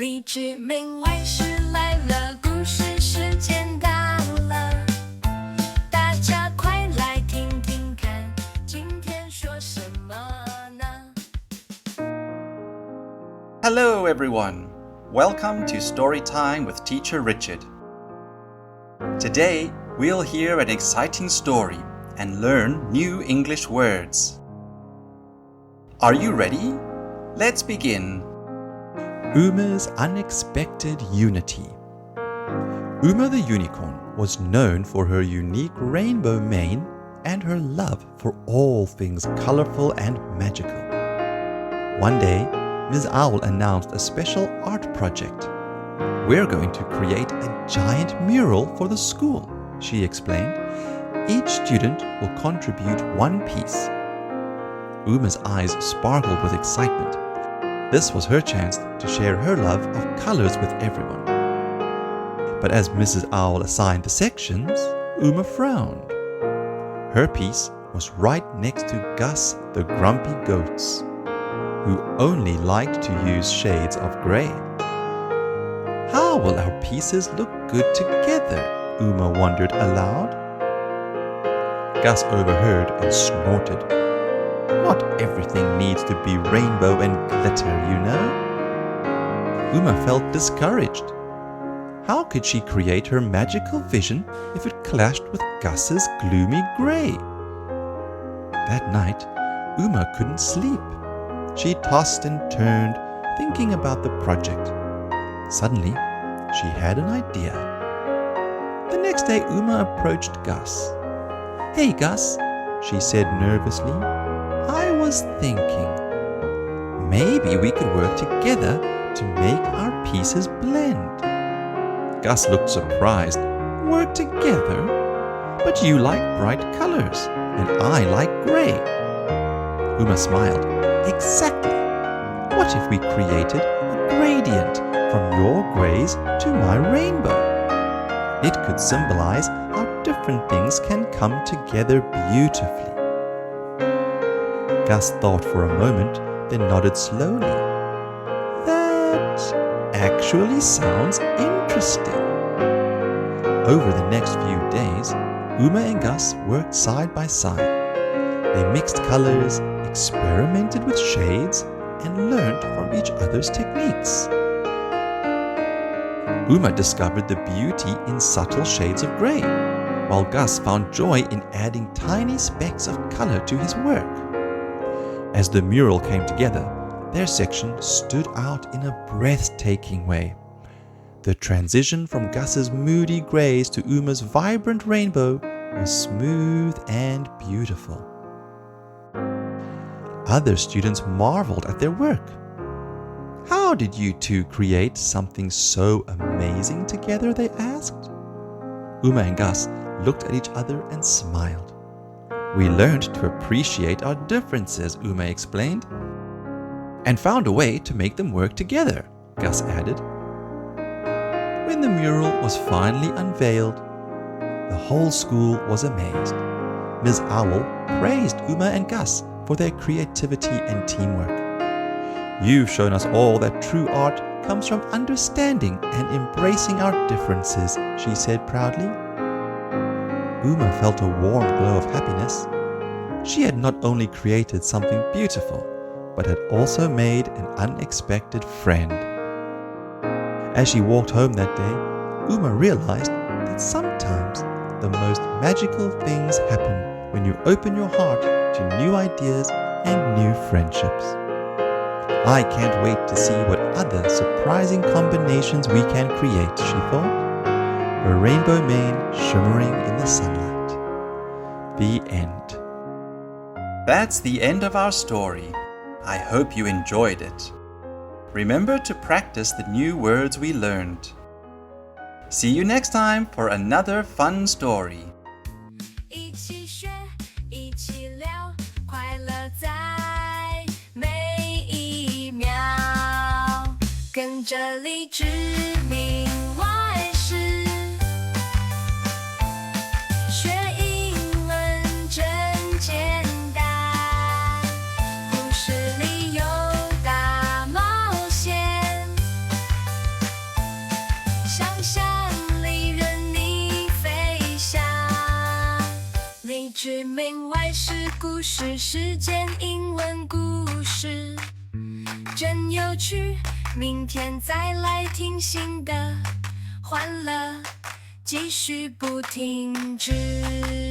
李之茗外师来了，故事时间到了，大家快来听听看，今天说什么呢？ Hello everyone, welcome to Storytime with Teacher Richard. Today, we'll hear an exciting story and learn new English words. Are you ready? Let's begin. Uma's Unexpected Unity. Uma the unicorn was known for her unique rainbow mane and her love for all things colorful and magical. One day, Ms. Owl announced a special art project. "We're going to create a giant mural for the school," she explained. "Each student will contribute one piece." Uma's eyes sparkled with excitement. This was her chance to share her love of colors with everyone. But as Mrs. Owl assigned the sections, Uma frowned. Her piece was right next to Gus the grumpy goats, who only liked to use shades of grey. "How will our pieces look good together?" Uma wondered aloud. Gus overheard and snorted. "Not everything needs to be rainbow and glitter, you know." Uma felt discouraged. How could she create her magical vision if it clashed with Gus's gloomy grey? That night, Uma couldn't sleep. She tossed and turned, thinking about the project. Suddenly, she had an idea. The next day, Uma approached Gus. "Hey, Gus," she said nervously. "I was thinking, maybe we could work together to make our pieces blend." Gus looked surprised. "Work together? But you like bright colors, and I like grey." Uma smiled. "Exactly. What if we created a gradient from your greys to my rainbow? It could symbolize how different things can come together beautifully." Gus thought for a moment, then nodded slowly. "That actually sounds interesting." Over the next few days, Uma and Gus worked side by side. They mixed colors, experimented with shades, and learned from each other's techniques. Uma discovered the beauty in subtle shades of grey, while Gus found joy in adding tiny specks of color to his work. As the mural came together, their section stood out in a breathtaking way. The transition from Gus's moody greys to Uma's vibrant rainbow was smooth and beautiful. Other students marveled at their work. "How did you two create something so amazing together?" they asked. Uma and Gus looked at each other and smiled. "We learned to appreciate our differences," Uma explained, "and found a way to make them work together," Gus added. When the mural was finally unveiled, the whole school was amazed. Ms. Owl praised Uma and Gus for their creativity and teamwork. "You've shown us all that true art comes from understanding and embracing our differences," she said proudly. Uma felt a warm glow of happiness. She had not only created something beautiful, but had also made an unexpected friend. As she walked home that day, Uma realized that sometimes the most magical things happen when you open your heart to new ideas and new friendships. "I can't wait to see what other surprising combinations we can create," she thought, her rainbow mane shimmering in the sunlight. The end. That's the end of our story. I hope you enjoyed it. Remember to practice the new words we learned. See you next time for another fun story. 一起学，一起聊，快乐在每一秒。跟着李之茗外师，学英文真简单。故事里有大冒险。想象力任你飞翔。李之茗外事故事时间英文故事真有趣，明天再来听新的欢乐，继续不停止。